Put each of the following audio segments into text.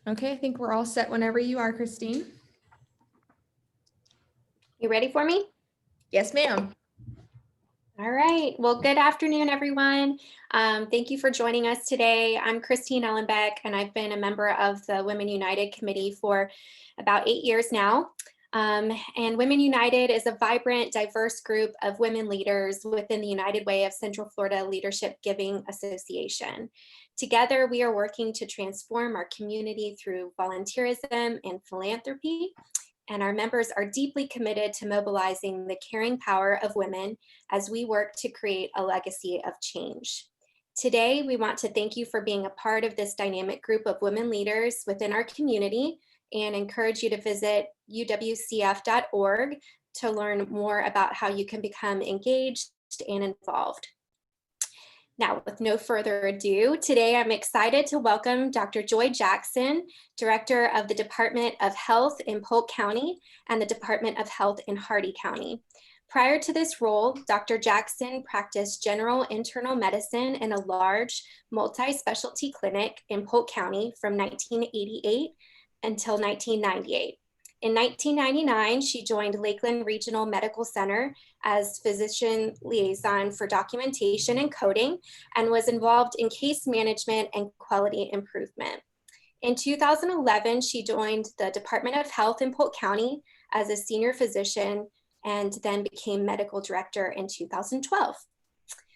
Okay, I think we're all set whenever you are, Christine. You ready for me? Yes, ma'am. All right. Well, good afternoon, everyone. Thank you for joining us today. I'm Christine Ellenbeck, and I've been a member of the Women United Committee for about 8 years now. And Women United is a vibrant, diverse group of women leaders within the United Way of Central Florida Leadership Giving Association. Together, we are working to transform our community through volunteerism and philanthropy. And our members are deeply committed to mobilizing the caring power of women as we work to create a legacy of change. Today, we want to thank you for being a part of this dynamic group of women leaders within our community and encourage you to visit uwcf.org to learn more about how you can become engaged and involved. Now, with no further ado, today I'm excited to welcome Dr. Joy Jackson, Director of the Department of Health in Polk County and the Department of Health in Hardee County. Prior to this role, Dr. Jackson practiced general internal medicine in a large multi-specialty clinic in Polk County from 1988 until 1998. In 1999, she joined Lakeland Regional Medical Center as physician liaison for documentation and coding and was involved in case management and quality improvement. In 2011, she joined the Department of Health in Polk County as a senior physician and then became medical director in 2012.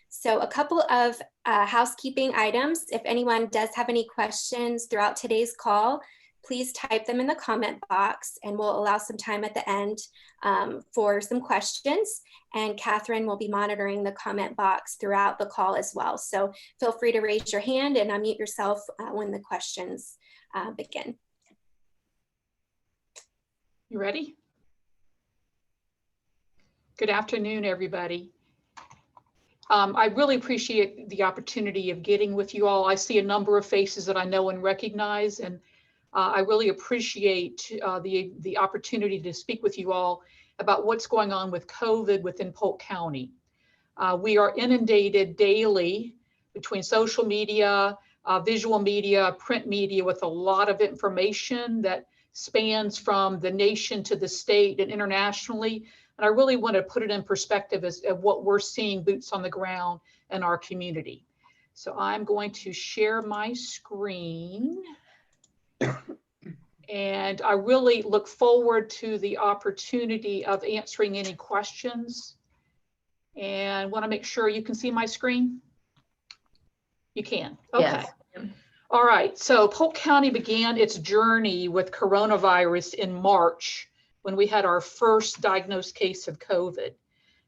So a couple of housekeeping items. If anyone does have any questions throughout today's call, please type them in the comment box and we'll allow some time at the end for some questions. And Catherine will be monitoring the comment box throughout the call as well. So feel free to raise your hand and unmute yourself when the questions begin. You ready? Good afternoon, everybody. I really appreciate the opportunity of getting with you all. I see a number of faces that I know and recognize, and I really appreciate the opportunity to speak with you all about what's going on with COVID within Polk County. We are inundated daily between social media, visual media, print media with a lot of information that spans from the nation to the state and internationally. And I really want to put it in perspective as what we're seeing boots on the ground in our community. So I'm going to share my screen. And I really look forward to the opportunity of answering any questions. And want to make sure you can see my screen. You can. Okay. Yes. All right. So Polk County began its journey with coronavirus in March when we had our first diagnosed case of COVID.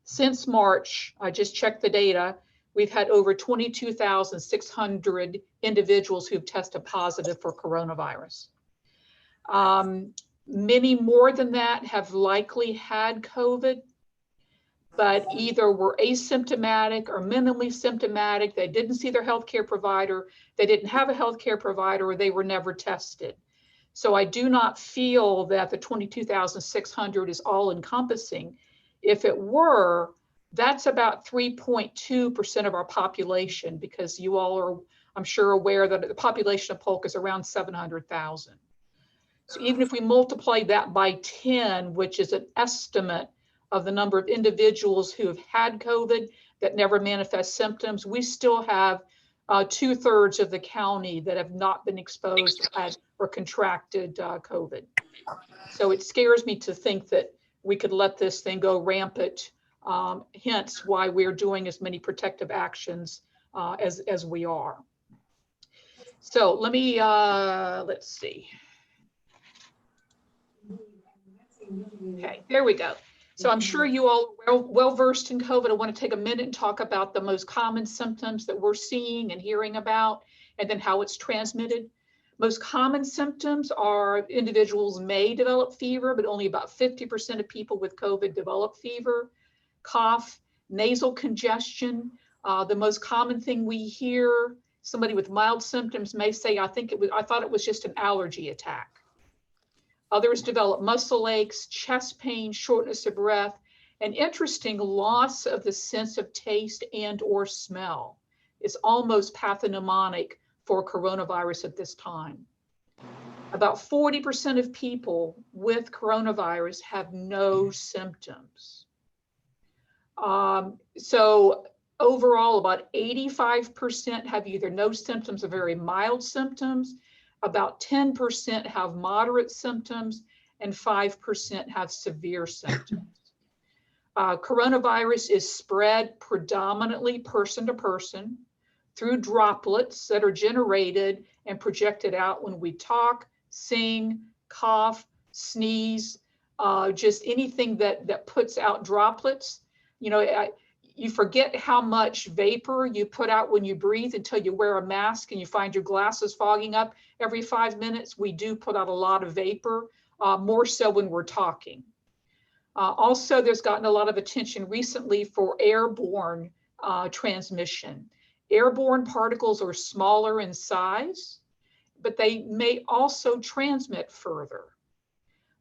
Since March, I just checked the data, we've had over 22,600 individuals who've tested positive for coronavirus. Many more than that have likely had COVID, but either were asymptomatic or minimally symptomatic. They didn't see their healthcare provider, they didn't have a healthcare provider, or they were never tested. So I do not feel that the 22,600 is all encompassing. If it were, that's about 3.2% of our population, because you all are, I'm sure, aware that the population of Polk is around 700,000. So even if we multiply that by 10, which is an estimate of the number of individuals who have had COVID that never manifest symptoms, we still have 2/3 of the county that have not been exposed or contracted COVID. So it scares me to think that we could let this thing go rampant, hence why we're doing as many protective actions as we are. So let me, let's see. Okay, there we go. So I'm sure you all are well-versed in COVID. I want to take a minute and talk about the most common symptoms that we're seeing and hearing about, and then how it's transmitted. Most common symptoms are individuals may develop fever, but only about 50% of people with COVID develop fever, cough, nasal congestion. The most common thing we hear, somebody with mild symptoms may say, I thought it was just an allergy attack. Others develop muscle aches, chest pain, shortness of breath, and interesting loss of the sense of taste and or smell. It's almost pathognomonic for coronavirus at this time. About 40% of people with coronavirus have no symptoms. So overall, about 85% have either no symptoms or very mild symptoms. About 10% have moderate symptoms, and 5% have severe symptoms. Coronavirus is spread predominantly person to person through droplets that are generated and projected out when we talk, sing, cough, sneeze, just anything that puts out droplets. You know, you forget how much vapor you put out when you breathe until you wear a mask and you find your glasses fogging up every 5 minutes. We do put out a lot of vapor, more so when we're talking. Also, there's gotten a lot of attention recently for airborne transmission. Airborne particles are smaller in size, but they may also transmit further.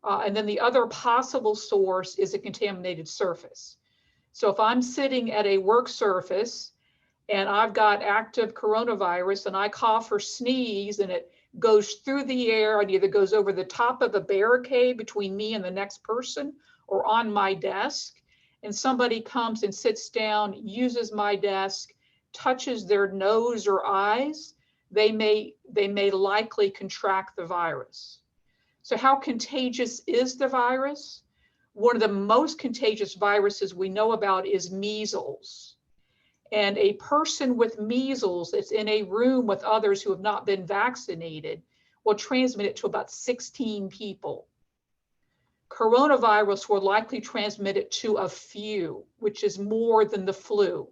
And then the other possible source is a contaminated surface. So if I'm sitting at a work surface and I've got active coronavirus and I cough or sneeze and it goes through the air and either goes over the top of a barricade between me and the next person or on my desk, and somebody comes and sits down, uses my desk, touches their nose or eyes, they may likely contract the virus. So how contagious is the virus? One of the most contagious viruses we know about is measles. And a person with measles that's in a room with others who have not been vaccinated will transmit it to about 16 people. Coronavirus will likely transmit it to a few, which is more than the flu.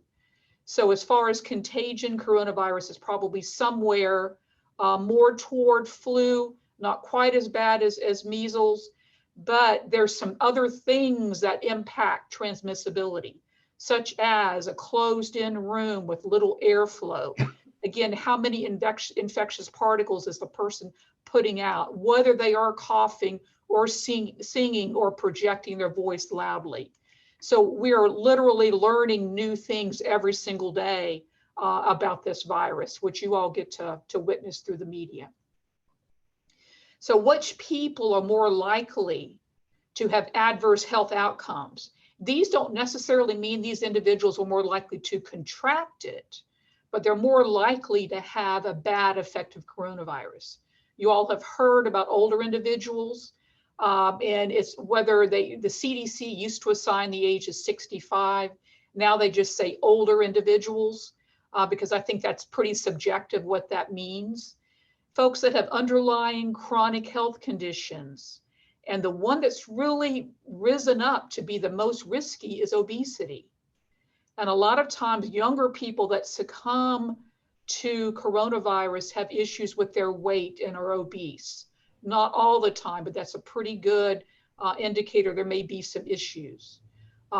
So as far as contagion, coronavirus is probably somewhere more toward flu, not quite as bad as measles, but there's some other things that impact transmissibility, such as a closed-in room with little airflow. Again, how many infectious particles is the person putting out, whether they are coughing or singing or projecting their voice loudly. So we are literally learning new things every single day about this virus, which you all get to witness through the media. So which people are more likely to have adverse health outcomes? These don't necessarily mean these individuals are more likely to contract it, but they're more likely to have a bad effect of coronavirus. You all have heard about older individuals, and it's whether the CDC used to assign the age as 65. Now they just say older individuals, because I think that's pretty subjective what that means. Folks that have underlying chronic health conditions. And the one that's really risen up to be the most risky is obesity. And a lot of times younger people that succumb to coronavirus have issues with their weight and are obese. Not all the time, but that's a pretty good indicator there may be some issues.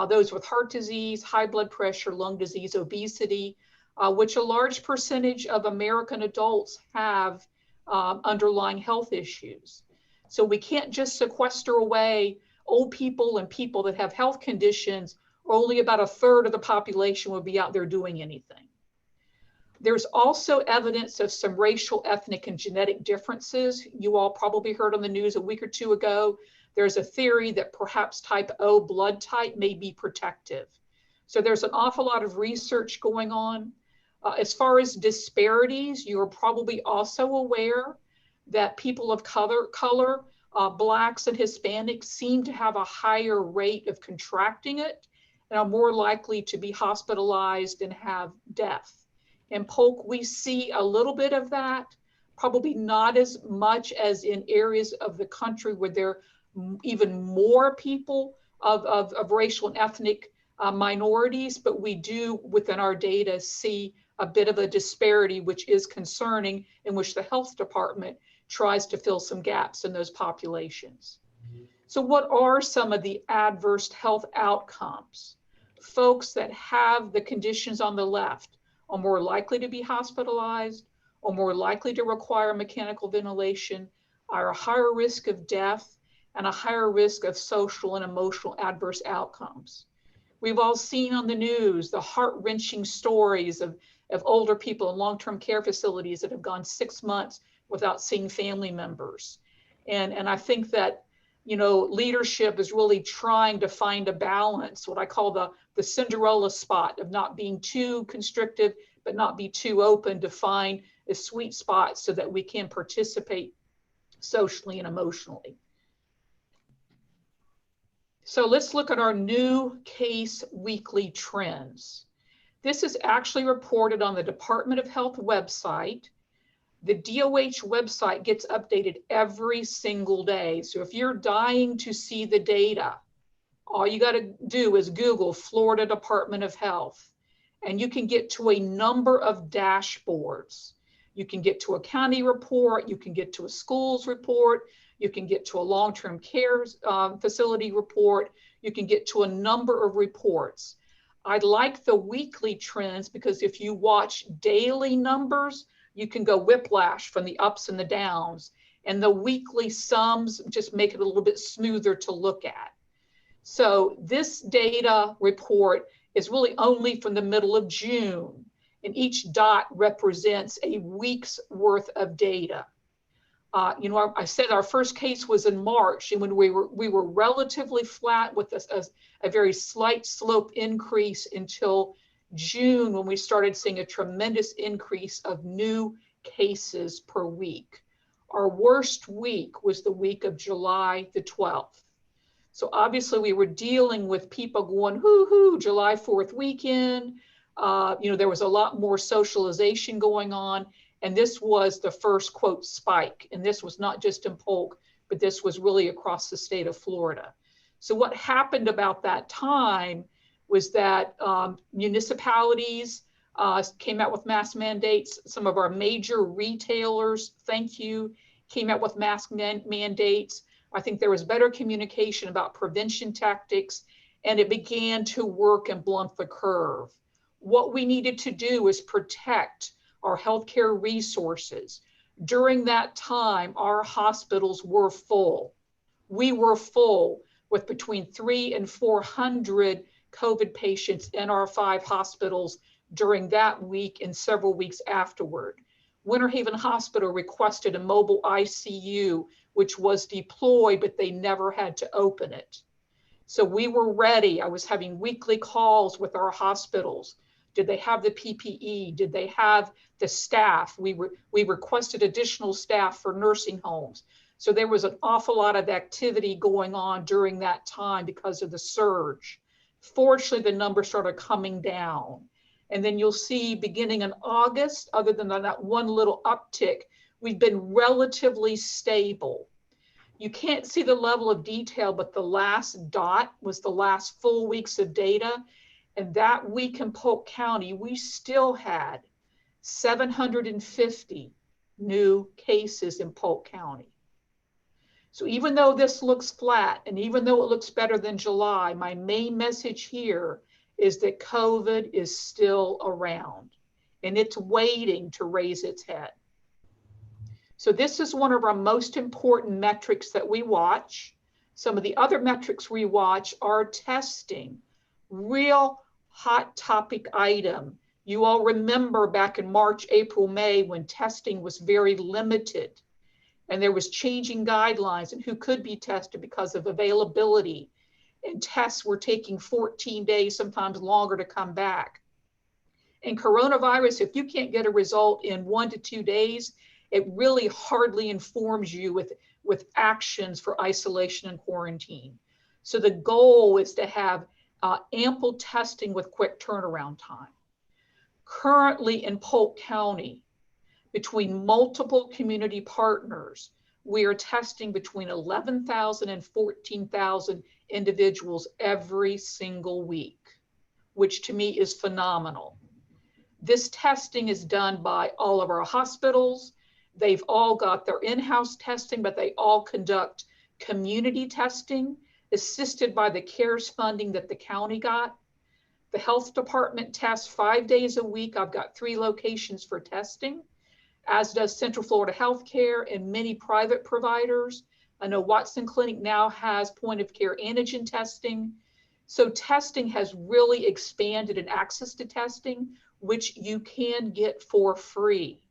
Those with heart disease, high blood pressure, lung disease, obesity, which a large percentage of American adults have underlying health issues. So we can't just sequester away old people and people that have health conditions, or only about a third of the population will be out there doing anything. There's also evidence of some racial, ethnic, and genetic differences. You all probably heard on the news a week or two ago, there's a theory that perhaps type O blood type may be protective. So there's an awful lot of research going on. As far as disparities, you're probably also aware that people of color, Blacks and Hispanics seem to have a higher rate of contracting it and are more likely to be hospitalized and have death. In Polk, we see a little bit of that, probably not as much as in areas of the country where there are even more people of racial and ethnic minorities, but we do within our data see a bit of a disparity, which is concerning, in which the health department tries to fill some gaps in those populations. So what are some of the adverse health outcomes? Folks that have the conditions on the left are more likely to be hospitalized, or more likely to require mechanical ventilation, are a higher risk of death, and a higher risk of social and emotional adverse outcomes. We've all seen on the news the heart-wrenching stories of older people in long-term care facilities that have gone 6 months without seeing family members. And I think that, you know, leadership is really trying to find a balance, what I call the Cinderella spot of not being too constrictive, but not be too open, to find a sweet spot so that we can participate socially and emotionally. So let's look at our new case weekly trends. This is actually reported on the Department of Health website. The DOH website gets updated every single day. So if you're dying to see the data, all you got to do is Google Florida Department of Health, and you can get to a number of dashboards. You can get to a county report, you can get to a schools report, you can get to a long-term care facility report, you can get to a number of reports. I like the weekly trends because if you watch daily numbers, you can go whiplash from the ups and the downs, and the weekly sums just make it a little bit smoother to look at. So this data report is really only from the middle of June, and each dot represents a week's worth of data. You know, I said our first case was in March, and when we were relatively flat with a very slight slope increase until June, when we started seeing a tremendous increase of new cases per week. Our worst week was the week of July the 12th. So obviously we were dealing with people going, hoo-hoo, July 4th weekend. You know, there was a lot more socialization going on. And this was the first, quote, spike. And this was not just in Polk, but this was really across the state of Florida. So what happened about that time was that municipalities came out with mask mandates. Some of our major retailers, thank you, came out with mask mandates. I think there was better communication about prevention tactics, and it began to work and blunt the curve. What we needed to do is protect our healthcare resources. During that time, our hospitals were full. We were full with between 300 and 400 COVID patients in our 5 hospitals during that week and several weeks afterward. Winter Haven Hospital requested a mobile ICU, which was deployed, but they never had to open it. So we were ready. I was having weekly calls with our hospitals. Did they have the PPE? Did they have the staff? We requested additional staff for nursing homes. So there was an awful lot of activity going on during that time because of the surge. Fortunately, the numbers started coming down. And then you'll see beginning in August, other than that one little uptick, we've been relatively stable. You can't see the level of detail, but the last dot was the last full weeks of data. And that week in Polk County, we still had 750 new cases in Polk County. So even though this looks flat, and even though it looks better than July, my main message here is that COVID is still around, and it's waiting to raise its head. So this is one of our most important metrics that we watch. Some of the other metrics we watch are testing, real hot topic item. You all remember back in March, April, May, when testing was very limited, and there was changing guidelines and who could be tested because of availability. And tests were taking 14 days, sometimes longer, to come back. And coronavirus, if you can't get a result in 1 to 2 days, it really hardly informs you with actions for isolation and quarantine. So the goal is to have ample testing with quick turnaround time. Currently in Polk County, between multiple community partners, we are testing between 11,000 and 14,000 individuals every single week, which to me is phenomenal. This testing is done by all of our hospitals. They've all got their in-house testing, but they all conduct community testing assisted by the CARES funding that the county got. The health department tests 5 days a week. I've got 3 locations for testing, as does Central Florida Healthcare and many private providers. I know Watson Clinic now has point of care antigen testing. So testing has really expanded, and access to testing, which you can get for free.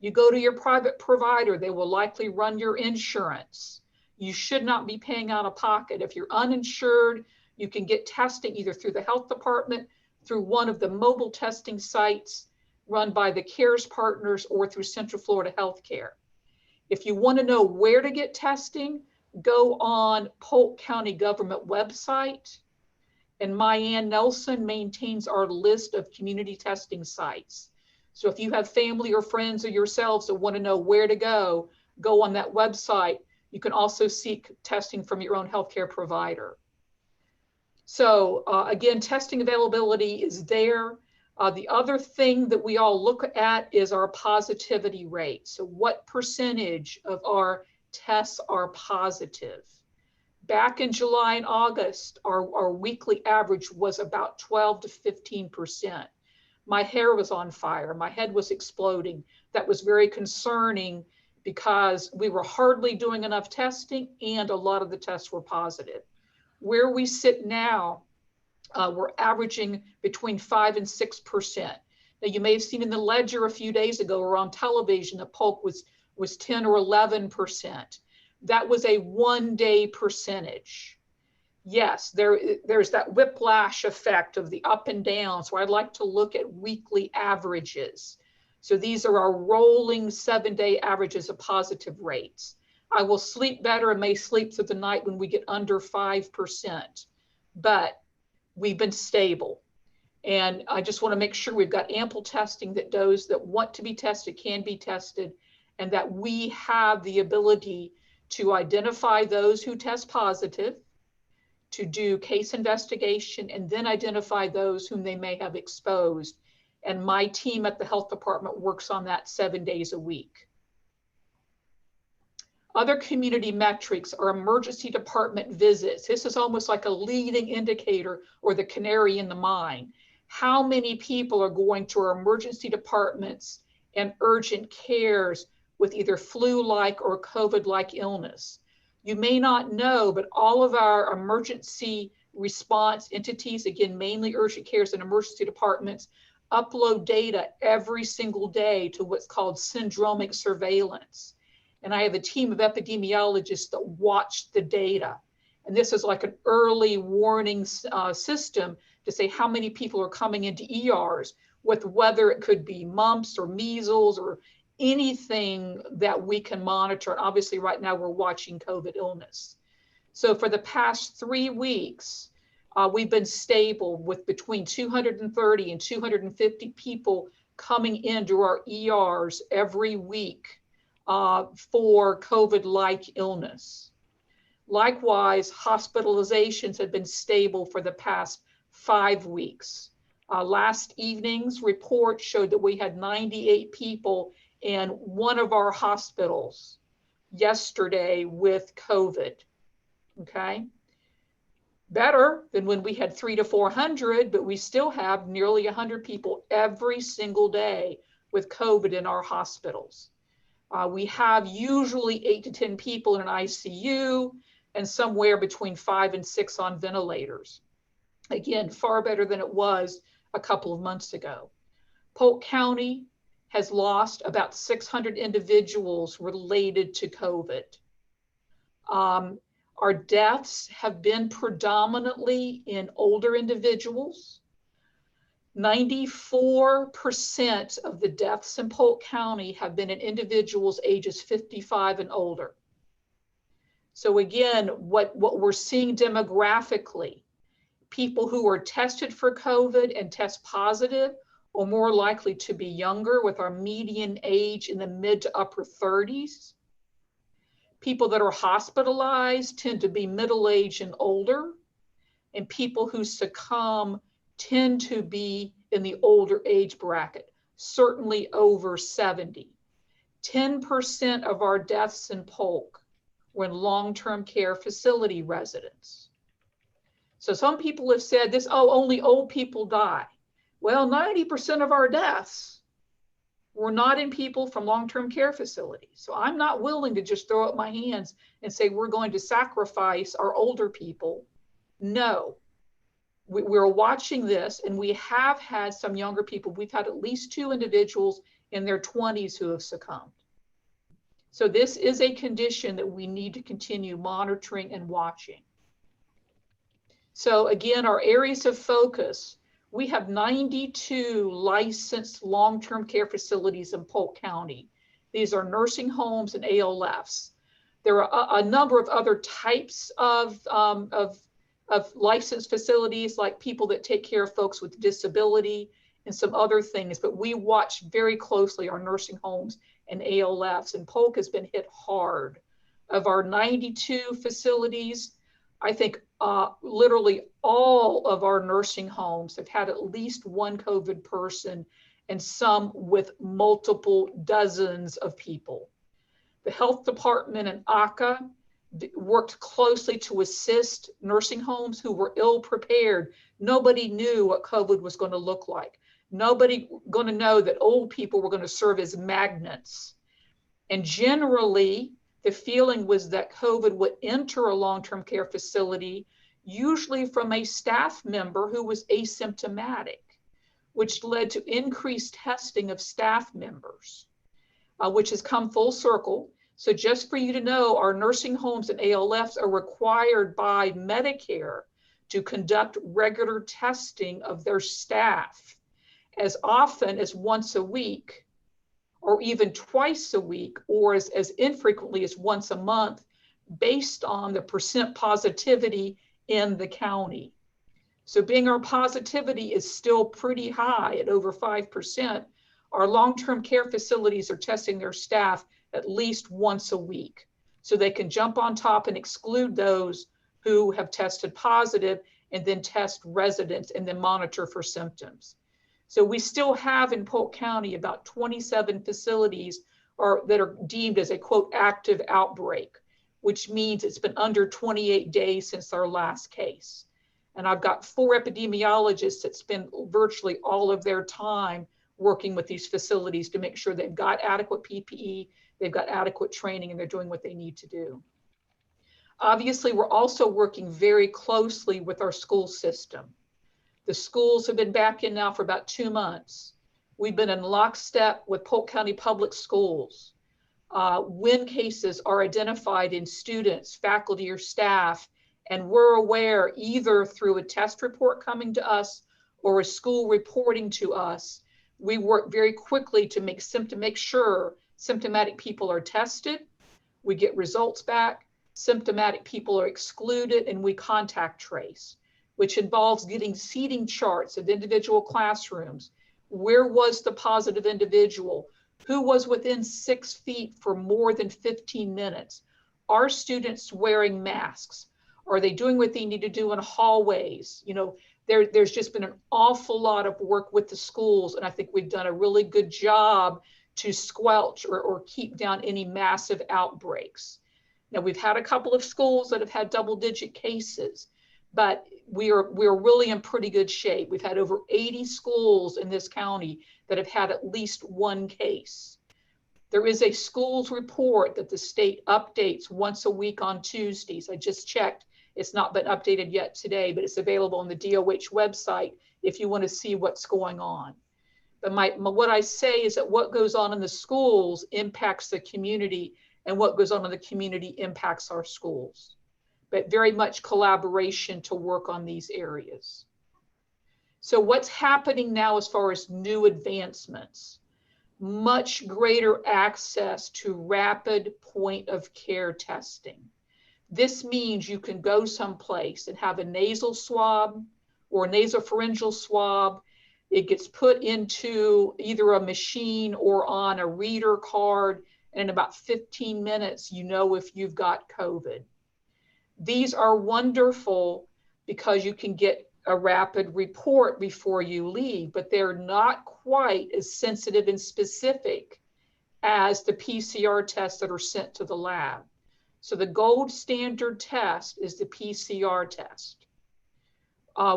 You go to your private provider, they will likely run your insurance. You should not be paying out of pocket. If you're uninsured, you can get testing either through the health department, through one of the mobile testing sites run by the CARES partners, or through Central Florida Healthcare. If you want to know where to get testing, go on Polk County government website, and Myann Nelson maintains our list of community testing sites. So if you have family or friends or yourselves that want to know where to go on that website. You can also seek testing from your own healthcare provider. So again, testing availability is there. The other thing that we all look at is our positivity rate. So what percentage of our tests are positive? Back in July and August, our weekly average was about 12 to 15%. My hair was on fire. My head was exploding. That was very concerning because we were hardly doing enough testing and a lot of the tests were positive. Where we sit now, we're averaging between 5 and 6%. Now, you may have seen in the Ledger a few days ago or on television that Polk was 10 or 11%. That was a one-day percentage. Yes, there's that whiplash effect of the up and down. So I'd like to look at weekly averages. So these are our rolling 7-day averages of positive rates. I will sleep better and may sleep through the night when we get under 5%, but we've been stable. And I just want to make sure we've got ample testing, that those that want to be tested can be tested, and that we have the ability to identify those who test positive, to do case investigation, and then identify those whom they may have exposed. And my team at the health department works on that 7 days a week. Other community metrics are emergency department visits. This is almost like a leading indicator or the canary in the mine. How many people are going to our emergency departments and urgent cares with either flu-like or COVID-like illness? You may not know, but all of our emergency response entities, again, mainly urgent cares and emergency departments, upload data every single day to what's called syndromic surveillance. And I have a team of epidemiologists that watch the data. And this is like an early warning system to say how many people are coming into ERs with whether it could be mumps or measles or anything that we can monitor. And obviously right now we're watching COVID illness. So for the past 3 weeks, we've been stable with between 230 and 250 people coming into our ERs every week for COVID-like illness. Likewise, hospitalizations have been stable for the past 5 weeks. Last evening's report showed that we had 98 people in one of our hospitals yesterday with COVID, okay? Better than when we had 300 to 400, but we still have nearly 100 people every single day with COVID in our hospitals. We have usually 8 to 10 people in an ICU and somewhere between 5 and 6 on ventilators. Again, far better than it was a couple of months ago. Polk County has lost about 600 individuals related to COVID. Our deaths have been predominantly in older individuals. 94% of the deaths in Polk County have been in individuals ages 55 and older. So again, what we're seeing demographically, people who are tested for COVID and test positive are more likely to be younger, with our median age in the mid to upper 30s. People that are hospitalized tend to be middle-aged and older, and people who succumb tend to be in the older age bracket, certainly over 70. 10% of our deaths in Polk were in long-term care facility residents. So some people have said this, oh, only old people die. Well, 90% of our deaths were not in people from long-term care facilities. So I'm not willing to just throw up my hands and say we're going to sacrifice our older people. No. We're watching this, and we have had some younger people. We've had at least 2 individuals in their 20s who have succumbed. So this is a condition that we need to continue monitoring and watching. So again, our areas of focus, we have 92 licensed long-term care facilities in Polk County. These are nursing homes and ALFs. There are a number of other types of licensed facilities, like people that take care of folks with disability and some other things, but we watch very closely our nursing homes and ALFs, and Polk has been hit hard. Of our 92 facilities, I think literally all of our nursing homes have had at least one COVID person, and some with multiple dozens of people. The health department and ACA worked closely to assist nursing homes who were ill prepared. Nobody knew what COVID was going to look like. Nobody going to know that old people were going to serve as magnets. And generally, the feeling was that COVID would enter a long-term care facility, usually from a staff member who was asymptomatic, which led to increased testing of staff members, which has come full circle. So just for you to know, our nursing homes and ALFs are required by Medicare to conduct regular testing of their staff as often as once a week, or even twice a week, or as infrequently as once a month, based on the percent positivity in the county. So being our positivity is still pretty high at over 5%, our long-term care facilities are testing their staff at least once a week, so they can jump on top and exclude those who have tested positive, and then test residents and then monitor for symptoms. So we still have in Polk County about 27 facilities that are deemed as a quote active outbreak, which means it's been under 28 days since our last case. And I've got 4 epidemiologists that spend virtually all of their time working with these facilities to make sure they've got adequate PPE, they've got adequate training, and they're doing what they need to do. Obviously, we're also working very closely with our school system. The schools have been back in now for about 2 months. We've been in lockstep with Polk County Public Schools. When cases are identified in students, faculty, or staff, and we're aware either through a test report coming to us or a school reporting to us, we work very quickly to make sure symptomatic people are tested, we get results back, symptomatic people are excluded, and we contact trace, which involves getting seating charts of individual classrooms. Where was the positive individual? Who was within 6 feet for more than 15 minutes? Are students wearing masks? Are they doing what they need to do in hallways? You know, there's just been an awful lot of work with the schools, and I think we've done a really good job to squelch or keep down any massive outbreaks. Now, we've had a couple of schools that have had double-digit cases, but we're really in pretty good shape. We've had over 80 schools in this county that have had at least 1 case. There is a schools report that the state updates once a week on Tuesdays. I just checked. It's not been updated yet today, but it's available on the DOH website if you want to see what's going on. But what I say is that what goes on in the schools impacts the community, and what goes on in the community impacts our schools. But very much collaboration to work on these areas. So what's happening now as far as new advancements? Much greater access to rapid point of care testing. This means you can go someplace and have a nasal swab or a nasopharyngeal swab. It gets put into either a machine or on a reader card, and in about 15 minutes, you know if you've got COVID. These are wonderful because you can get a rapid report before you leave, but they're not quite as sensitive and specific as the PCR tests that are sent to the lab. So the gold standard test is the PCR test,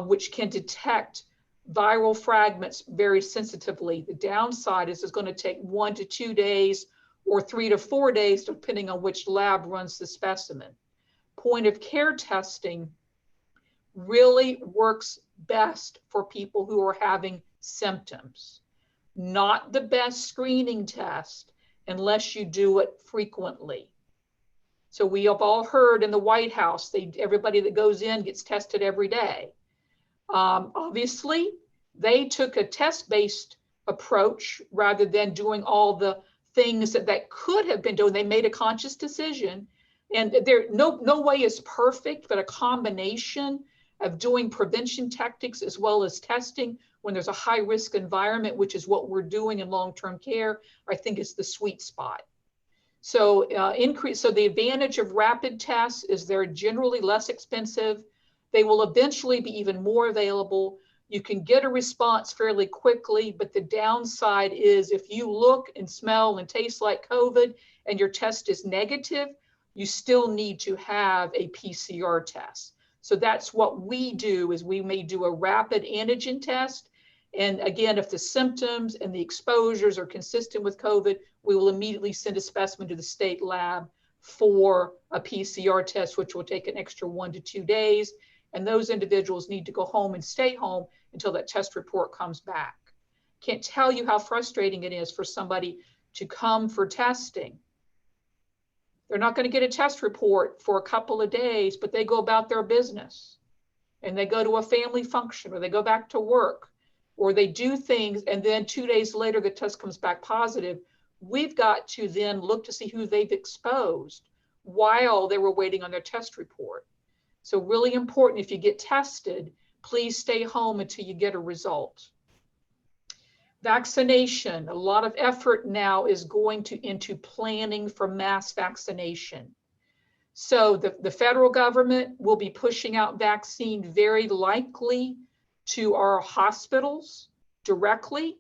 which can detect viral fragments very sensitively. The downside is it's going to take 1 to 2 days or 3 to 4 days, depending on which lab runs the specimen. Point of care testing really works best for people who are having symptoms. not the best screening test unless you do it frequently. So we have all heard in the White House, everybody that goes in gets tested every day. Obviously, they took a test-based approach rather than doing all the things that could have been done. They made a conscious decision, and no way is perfect, but a combination of doing prevention tactics as well as testing when there's a high-risk environment, which is what we're doing in long-term care, I think is the sweet spot. So so the advantage of rapid tests is they're generally less expensive. They will eventually be even more available. You can get a response fairly quickly, but the downside is if you look and smell and taste like COVID and your test is negative, you still need to have a PCR test. So that's what we do, is we may do a rapid antigen test. And again, if the symptoms and the exposures are consistent with COVID, we will immediately send a specimen to the state lab for a PCR test, which will take an extra 1 to 2 days. And those individuals need to go home and stay home until that test report comes back. Can't tell you how frustrating it is for somebody to come for testing. They're not going to get a test report for a couple of days, but they go about their business and they go to a family function, or they go back to work, or they do things, and then 2 days later the test comes back positive. We've got to then look to see who they've exposed while they were waiting on their test report. So really important, if you get tested, please stay home until you get a result. Vaccination, a lot of effort now is going into planning for mass vaccination. So the federal government will be pushing out vaccine very likely to our hospitals directly.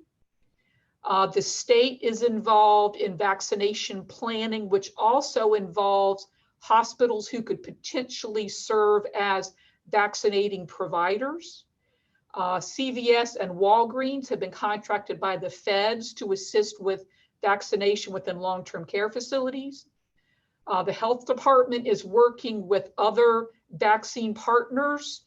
The state is involved in vaccination planning, which also involves hospitals who could potentially serve as vaccinating providers. CVS and Walgreens have been contracted by the feds to assist with vaccination within long-term care facilities. The health department is working with other vaccine partners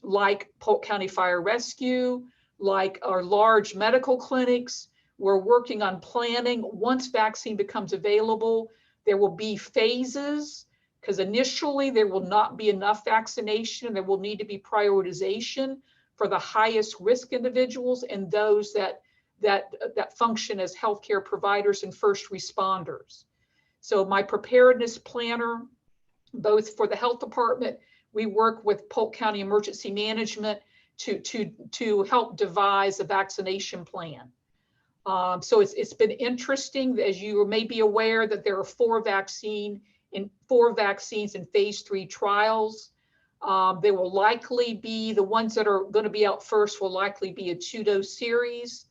like Polk County Fire Rescue, like our large medical clinics. We're working on planning. Once vaccine becomes available, there will be phases, because initially there will not be enough vaccination. There will need to be prioritization for the highest risk individuals and those that function as healthcare providers and first responders. So my preparedness planner, both for the health department, we work with Polk County Emergency Management to help devise a vaccination plan. So it's been interesting, as you may be aware, that there are 4 vaccines in phase 3 trials. They will likely be, the ones that are going to be out first will likely be a 2-dose series.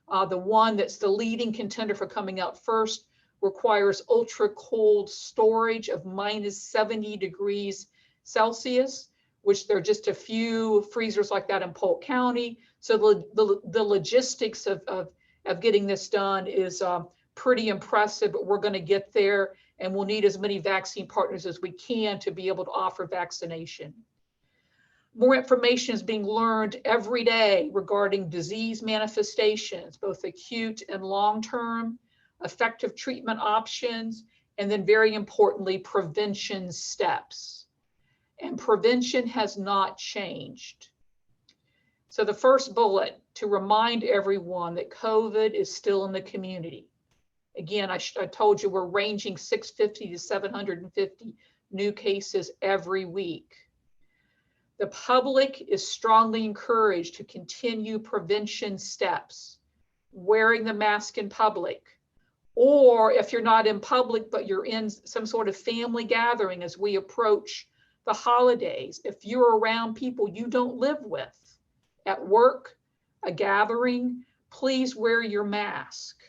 The one that's the leading contender for coming out first requires ultra cold storage of -70 degrees Celsius, which there are just a few freezers like that in Polk County. So the logistics of getting this done is pretty impressive, but we're going to get there, and we'll need as many vaccine partners as we can to be able to offer vaccination. More information is being learned every day regarding disease manifestations, both acute and long-term, effective treatment options, and then very importantly, prevention steps. And prevention has not changed. So the first bullet, to remind everyone that COVID is still in the community. Again, I told you we're ranging 650 to 750 new cases every week. The public is strongly encouraged to continue prevention steps, wearing the mask in public, or if you're not in public, but you're in some sort of family gathering as we approach the holidays, if you're around people you don't live with, at work, a gathering, please wear your mask.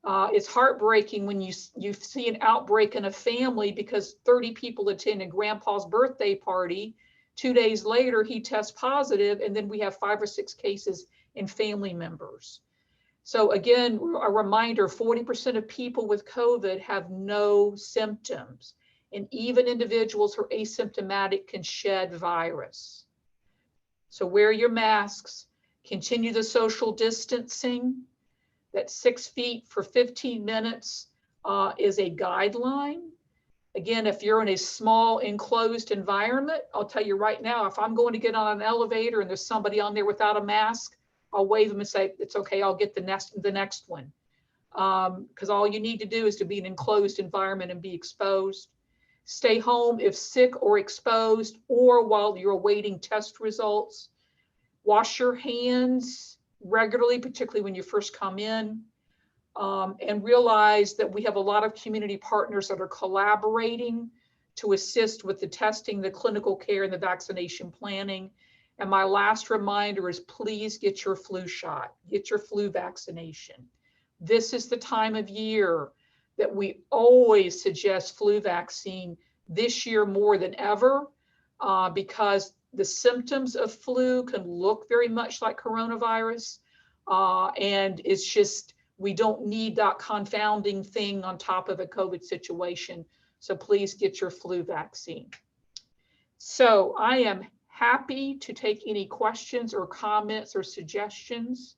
It's heartbreaking when you see an outbreak in a family because 30 people attended grandpa's birthday party. 2 days later, he tests positive, and then we have 5 or 6 cases in family members. So again, a reminder, 40% of people with COVID have no symptoms, and even individuals who are asymptomatic can shed virus. So wear your masks, continue the social distancing, that 6 feet for 15 minutes is a guideline. Again, if you're in a small enclosed environment, I'll tell you right now, if I'm going to get on an elevator and there's somebody on there without a mask, I'll wave them and say, it's okay, I'll get the next one. Because all you need to do is to be in an enclosed environment and be exposed. Stay home if sick or exposed, or while you're awaiting test results. Wash your hands regularly, particularly when you first come in. And realize that we have a lot of community partners that are collaborating to assist with the testing, the clinical care, and the vaccination planning. And my last reminder is please get your flu shot, get your flu vaccination. This is the time of year that we always suggest flu vaccine, this year more than ever, because the symptoms of flu can look very much like coronavirus. And it's just, we don't need that confounding thing on top of a COVID situation. So please get your flu vaccine. So I am happy to take any questions or comments or suggestions.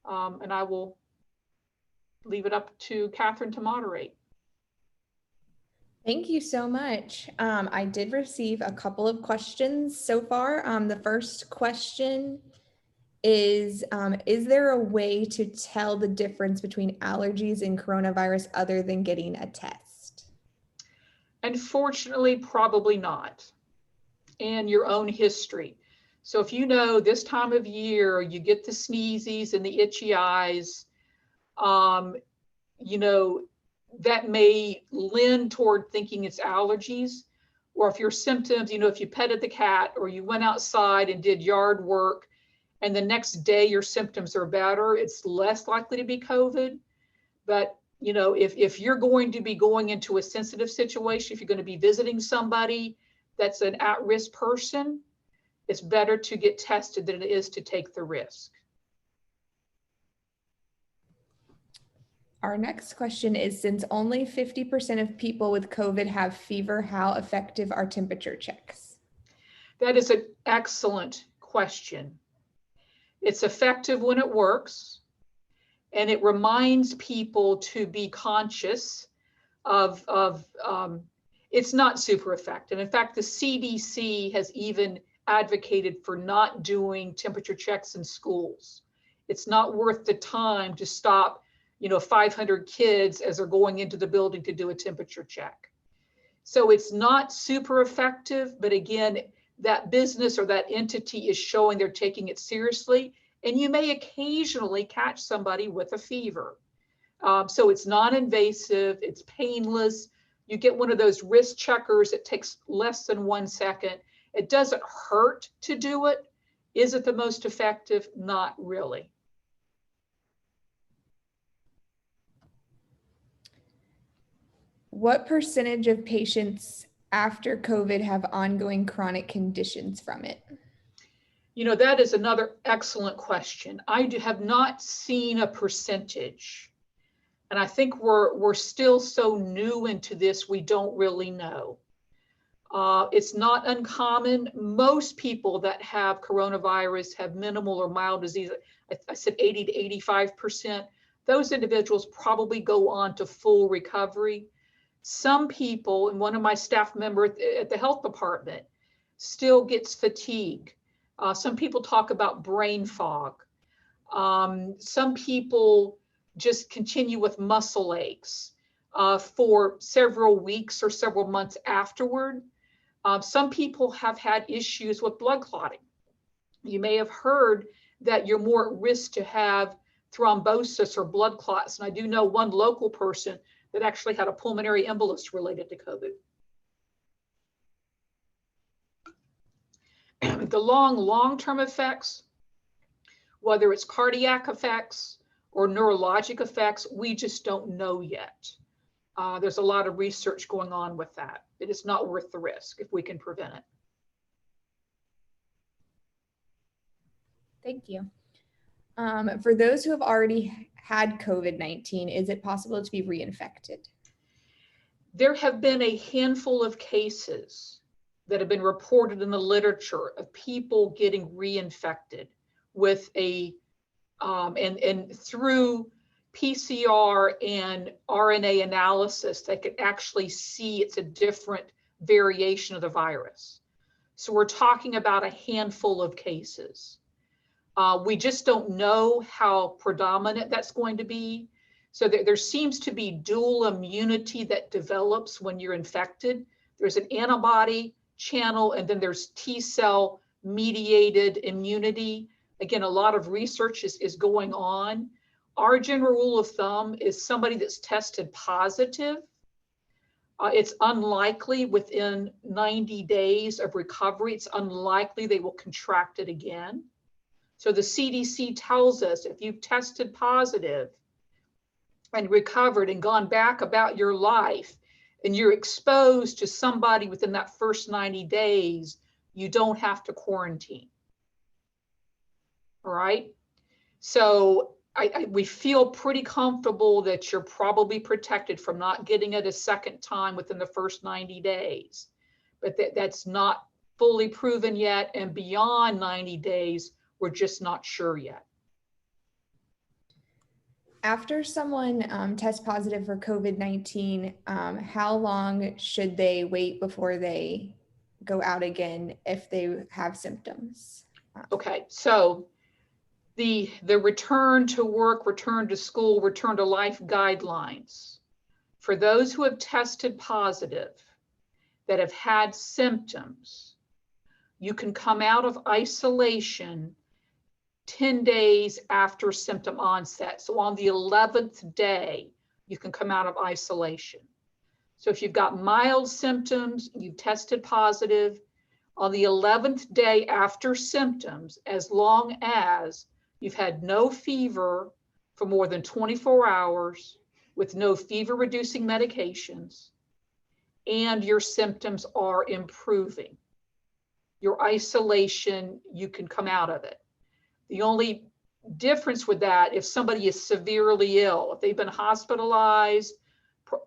And I will leave it up to Catherine to moderate. Thank you so much. I did receive a couple of questions so far. The first question is there a way to tell the difference between allergies and coronavirus other than getting a test? Unfortunately, probably not. And your own history. So if you know this time of year, you get the sneezies and the itchy eyes, you know, that may lend toward thinking it's allergies. Or if your symptoms, you know, if you petted the cat or you went outside and did yard work, and the next day your symptoms are better, it's less likely to be COVID. But, you know, if you're going to be going into a sensitive situation, if you're going to be visiting somebody that's an at-risk person, it's better to get tested than it is to take the risk. Our next question is, since only 50% of people with COVID have fever, how effective are temperature checks? That is an excellent question. It's effective when it works, and it reminds people to be conscious of it's not super effective. In fact, the CDC has even advocated for not doing temperature checks in schools. It's not worth the time to stop, you know, 500 kids as they're going into the building to do a temperature check. So it's not super effective, but again, that business or that entity is showing they're taking it seriously, and you may occasionally catch somebody with a fever. So it's non-invasive, it's painless. You get one of those wrist checkers, it takes less than 1 second. It doesn't hurt to do it. Is it the most effective? Not really. What percentage of patients after COVID have ongoing chronic conditions from it? You know, that is another excellent question. I have not seen a percentage. And I think we're still so new into this, we don't really know. It's not uncommon. Most people that have coronavirus have minimal or mild disease. I said 80 to 85%. Those individuals probably go on to full recovery. Some people, and one of my staff members at the health department, still gets fatigue. Some people talk about brain fog. Some people just continue with muscle aches for several weeks or several months afterward. Some people have had issues with blood clotting. You may have heard that you're more at risk to have thrombosis or blood clots. And I do know one local person that actually had a pulmonary embolus related to COVID. The long-term effects, whether it's cardiac effects or neurologic effects, we just don't know yet. There's a lot of research going on with that. It is not worth the risk if we can prevent it. Thank you. For those who have already had COVID-19, is it possible to be reinfected? There have been a handful of cases that have been reported in the literature of people getting reinfected with a, and through, PCR and RNA analysis, they could actually see it's a different variation of the virus. So we're talking about a handful of cases. We just don't know how predominant that's going to be. So there seems to be dual immunity that develops when you're infected. There's an antibody channel, and then there's T cell mediated immunity. Again, a lot of research is going on. Our general rule of thumb is somebody that's tested positive, it's unlikely within 90 days of recovery, it's unlikely they will contract it again. So the CDC tells us if you've tested positive and recovered and gone back about your life and you're exposed to somebody within that first 90 days, you don't have to quarantine. All right. So we feel pretty comfortable that you're probably protected from not getting it a second time within the first 90 days. But that's not fully proven yet. And beyond 90 days, we're just not sure yet. After someone tests positive for COVID-19, how long should they wait before they go out again if they have symptoms? Okay, so the return to work, return to school, return to life guidelines for those who have tested positive that have had symptoms, you can come out of isolation 10 days after symptom onset. So on the 11th day, you can come out of isolation. So if you've got mild symptoms, you've tested positive, on the 11th day after symptoms, as long as you've had no fever for more than 24 hours with no fever reducing medications, and your symptoms are improving, your isolation, you can come out of it. The only difference with that, if somebody is severely ill, if they've been hospitalized,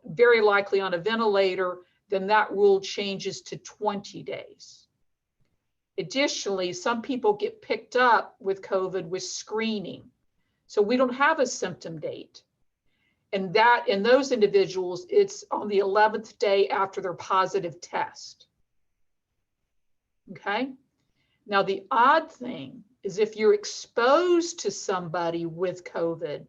very likely on a ventilator, then that rule changes to 20 days. Additionally, some people get picked up with COVID with screening. So we don't have a symptom date. And that in those individuals, it's on the 11th day after their positive test. Okay. Now, the odd thing is if you're exposed to somebody with COVID,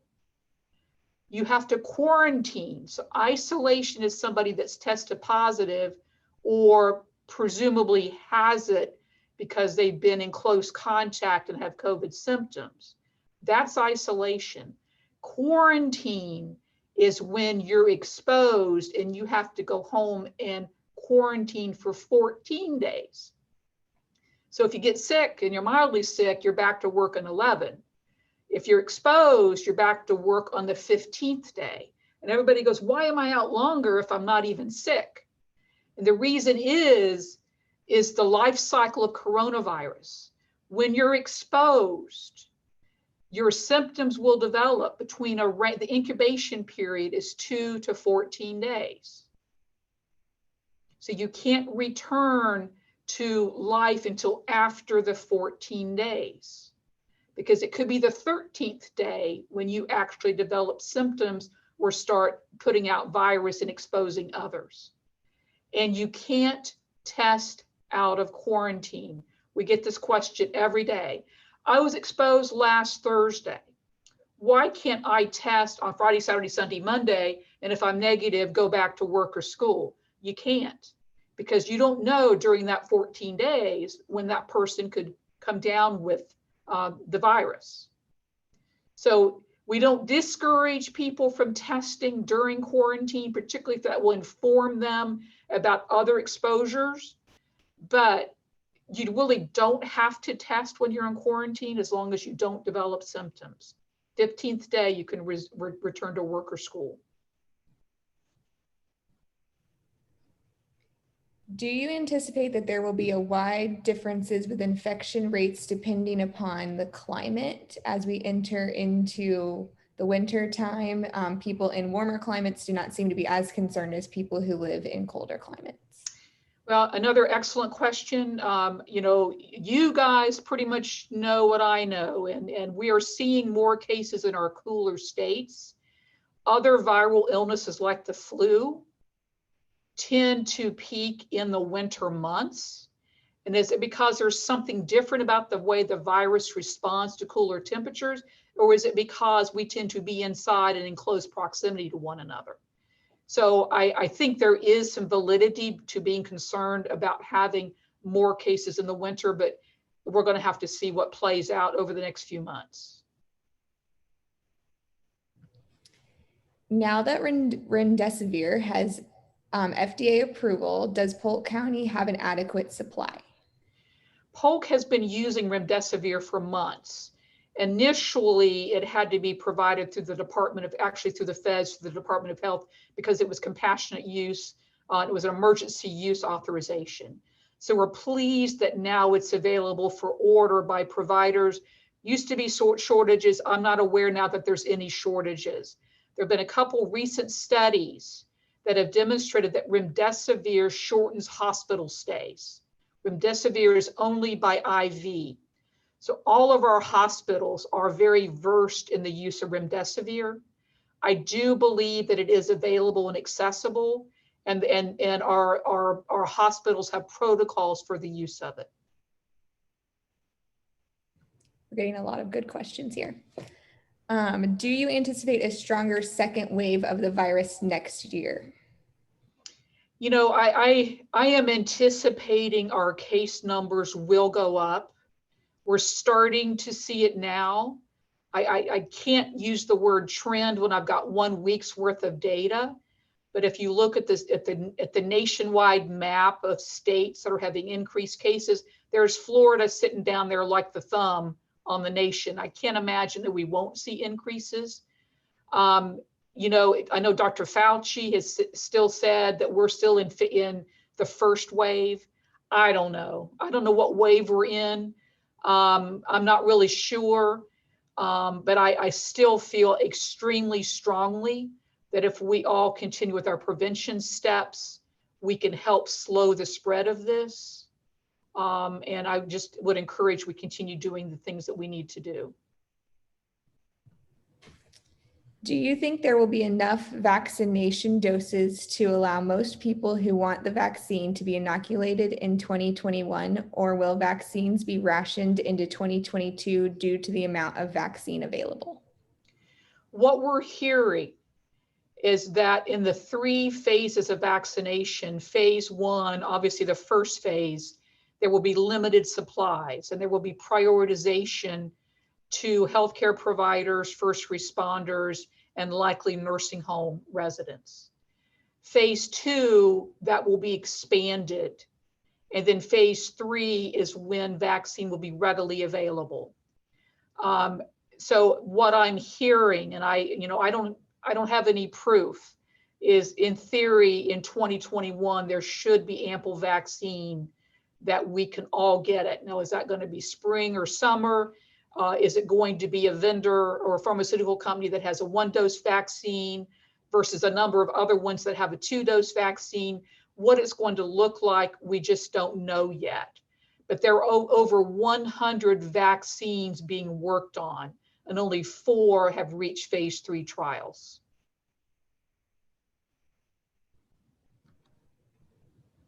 you have to quarantine. So isolation is somebody that's tested positive or presumably has it because they've been in close contact and have COVID symptoms. That's isolation. Quarantine is when you're exposed and you have to go home and quarantine for 14 days. So if you get sick and you're mildly sick, you're back to work on 11. If you're exposed, you're back to work on the 15th day. And everybody goes, why am I out longer if I'm not even sick? And the reason is the life cycle of coronavirus. When you're exposed, your symptoms will develop between the incubation period is 2 to 14 days. So you can't return to life until after the 14 days, because it could be the 13th day when you actually develop symptoms or start putting out virus and exposing others. And you can't test out of quarantine. We get this question every day. I was exposed last Thursday. Why can't I test on Friday, Saturday, Sunday, Monday, and if I'm negative, go back to work or school? You can't, because you don't know during that 14 days when that person could come down with the virus. So we don't discourage people from testing during quarantine, particularly if that will inform them about other exposures, but you really don't have to test when you're in quarantine as long as you don't develop symptoms. 15th day, you can return to work or school. Do you anticipate that there will be a wide differences with infection rates depending upon the climate as we enter into the winter time? People in warmer climates do not seem to be as concerned as people who live in colder climates. Well, another excellent question. You guys pretty much know what I know, and we are seeing more cases in our cooler states. other viral illnesses like the flu tend to peak in the winter months? And is it because there's something different about the way the virus responds to cooler temperatures? Or is it because we tend to be inside and in close proximity to one another? So I think there is some validity to being concerned about having more cases in the winter, but we're going to have to see what plays out over the next few months. Now that remdesivir has FDA approval, does Polk County have an adequate supply? Polk has been using remdesivir for months. Initially, it had to be provided through the Department of, actually through the feds, through the Department of Health, because it was compassionate use. It was an emergency use authorization. So we're pleased that now it's available for order by providers. Used to be shortages. I'm not aware now that there's any shortages. There have been a couple recent studies that have demonstrated that remdesivir shortens hospital stays. Remdesivir is only by IV. So all of our hospitals are very versed in the use of remdesivir. I do believe that it is available and accessible, and our hospitals have protocols for the use of it. We're getting a lot of good questions here. Do you anticipate a stronger second wave of the virus next year? You know, I am anticipating our case numbers will go up. We're starting to see it now. I can't use the word trend when I've got 1 week's worth of data, but if you look at this at the nationwide map of states that are having increased cases, there's Florida sitting down there like the thumb on the nation. I can't imagine that we won't see increases. You know, I know Dr. Fauci has still said that we're still in the first wave. I don't know. I don't know what wave we're in. I'm not really sure, but I still feel extremely strongly that if we all continue with our prevention steps, we can help slow the spread of this. And I just would encourage we continue doing the things that we need to do. Do you think there will be enough vaccination doses to allow most people who want the vaccine to be inoculated in 2021, or will vaccines be rationed into 2022 due to the amount of vaccine available? What we're hearing is that in the 3 phases of vaccination, phase 1, obviously the first phase, there will be limited supplies and there will be prioritization to healthcare providers, first responders, and likely nursing home residents. Phase 2, that will be expanded. And then phase 3 is when vaccine will be readily available. So what I'm hearing, and I don't have any proof, is in theory in 2021, there should be ample vaccine that we can all get it. Now, is that going to be spring or summer? Is it going to be a vendor or a pharmaceutical company that has a 1-dose vaccine versus a number of other ones that have a 2-dose vaccine? What it's going to look like, we just don't know yet. But there are over 100 vaccines being worked on, and only 4 have reached phase 3 trials.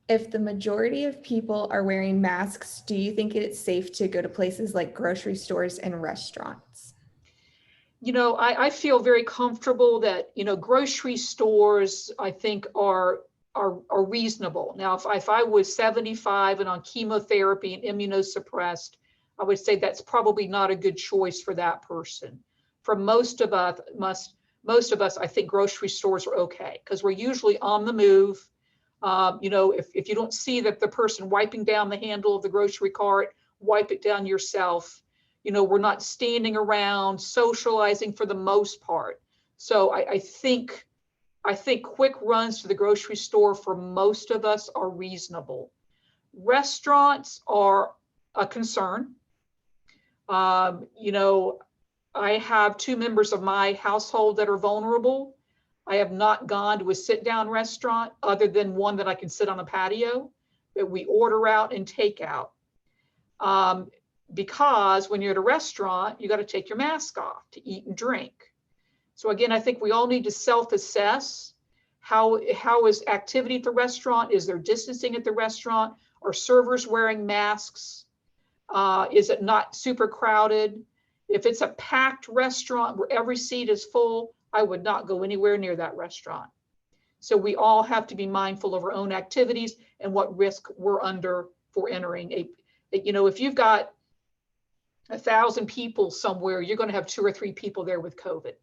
If the majority of people are wearing masks, do you think it's safe to go to places like grocery stores and restaurants? You know, I feel very comfortable that, grocery stores, I think, are reasonable. Now, if I was 75 and on chemotherapy and immunosuppressed, I would say that's probably not a good choice for that person. For most of us, I think grocery stores are okay because we're usually on the move. If you don't see that the person wiping down the handle of the grocery cart, wipe it down yourself. We're not standing around socializing for the most part. So I think quick runs to the grocery store for most of us are reasonable. Restaurants are a concern. I have 2 members of my household that are vulnerable. I have not gone to a sit-down restaurant other than one that I can sit on a patio, but we order out and take out. Because when you're at a restaurant, you got to take your mask off to eat and drink. So again, I think we all need to self-assess. How is activity at the restaurant? Is there distancing at the restaurant? Are servers wearing masks? Is it not super crowded? If it's a packed restaurant where every seat is full, I would not go anywhere near that restaurant. So we all have to be mindful of our own activities and what risk we're under for entering if you've got 1,000 people somewhere, you're going to have 2 or 3 people there with COVID.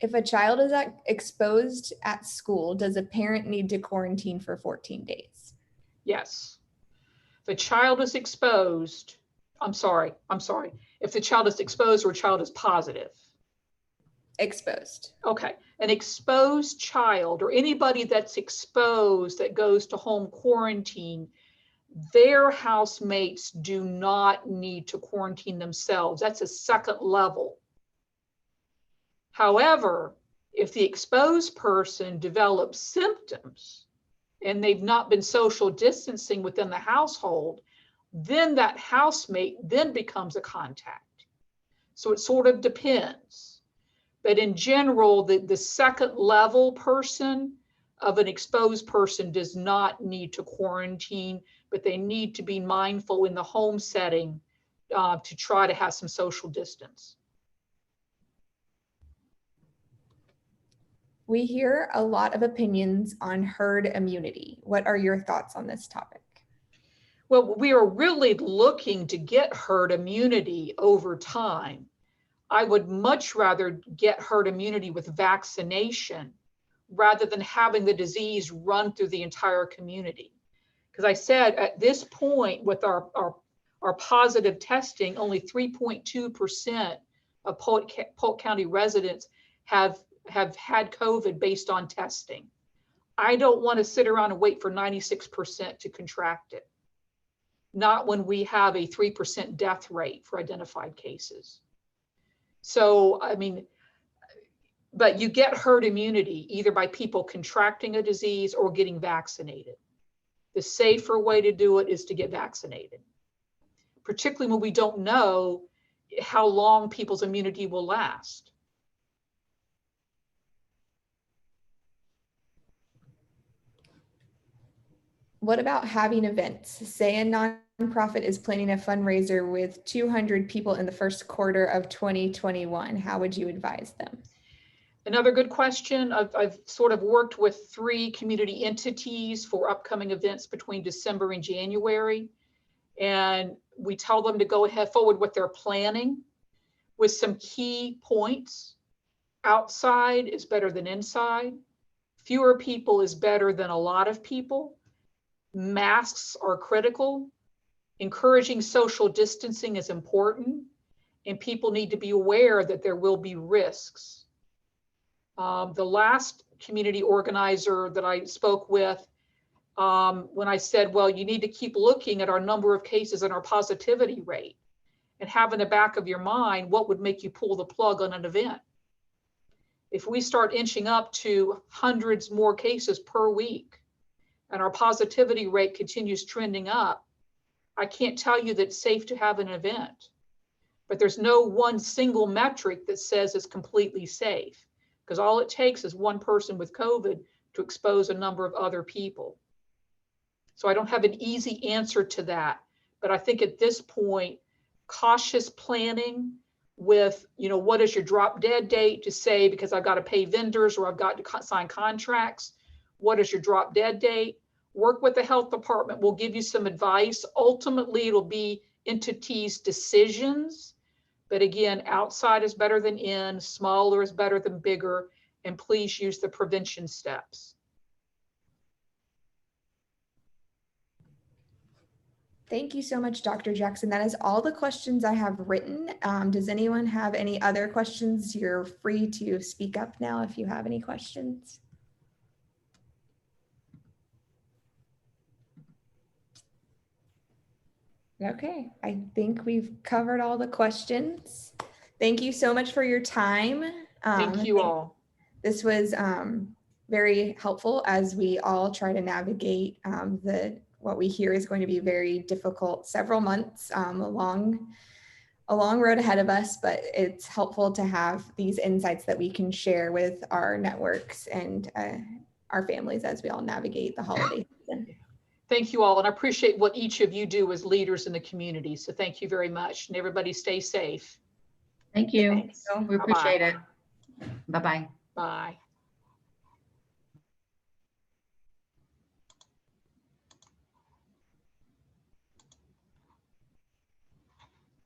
If a child is exposed at school, does a parent need to quarantine for 14 days? Yes. If a child is exposed, I'm sorry. If the child is exposed or a child is positive. Exposed. Okay. An exposed child or anybody that's exposed that goes to home quarantine, their housemates do not need to quarantine themselves. That's a second level. However, if the exposed person develops symptoms and they've not been social distancing within the household, then that housemate then becomes a contact. So it sort of depends. But in general, the second level person of an exposed person does not need to quarantine, but they need to be mindful in the home setting to try to have some social distance. We hear a lot of opinions on herd immunity. What are your thoughts on this topic? Well, we are really looking to get herd immunity over time. I would much rather get herd immunity with vaccination rather than having the disease run through the entire community. Because I said at this point with our positive testing, only 3.2% of Polk County residents have had COVID based on testing. I don't want to sit around and wait for 96% to contract it. Not when we have a 3% death rate for identified cases. So, I mean, but you get herd immunity either by people contracting a disease or getting vaccinated. The safer way to do it is to get vaccinated, particularly when we don't know how long people's immunity will last. What about having events? Say a nonprofit is planning a fundraiser with 200 people in the first quarter of 2021. How would you advise them? Another good question. I've sort of worked with 3 community entities for upcoming events between December and January. And we tell them to go ahead forward with their planning with some key points. Outside is better than inside. Fewer people is better than a lot of people. Masks are critical. Encouraging social distancing is important. And people need to be aware that there will be risks. The last community organizer that I spoke with, when I said, well, you need to keep looking at our number of cases and our positivity rate and have in the back of your mind, what would make you pull the plug on an event? If we start inching up to hundreds more cases per week and our positivity rate continues trending up, I can't tell you that it's safe to have an event, but there's no one single metric that says it's completely safe, because all it takes is one person with COVID to expose a number of other people. So I don't have an easy answer to that, but I think at this point, cautious planning with, what is your drop dead date to say, because I've got to pay vendors or I've got to sign contracts. What is your drop dead date? Work with the health department. We'll give you some advice. Ultimately, it'll be entities' decisions. But again, outside is better than in, smaller is better than bigger, and please use the prevention steps. Thank you so much, Dr. Jackson. That is all the questions I have written. Does anyone have any other questions? You're free to speak up now if you have any questions. Okay, I think we've covered all the questions. Thank you so much for your time. Thank you all. This was very helpful as we all try to navigate the what we hear is going to be a very difficult several months, a long road ahead of us, but it's helpful to have these insights that we can share with our networks and our families as we all navigate the holiday season. Thank you all, and I appreciate what each of you do as leaders in the community. So thank you very much, and everybody stay safe. Thank you. Thanks. We appreciate it. Bye-bye. Bye.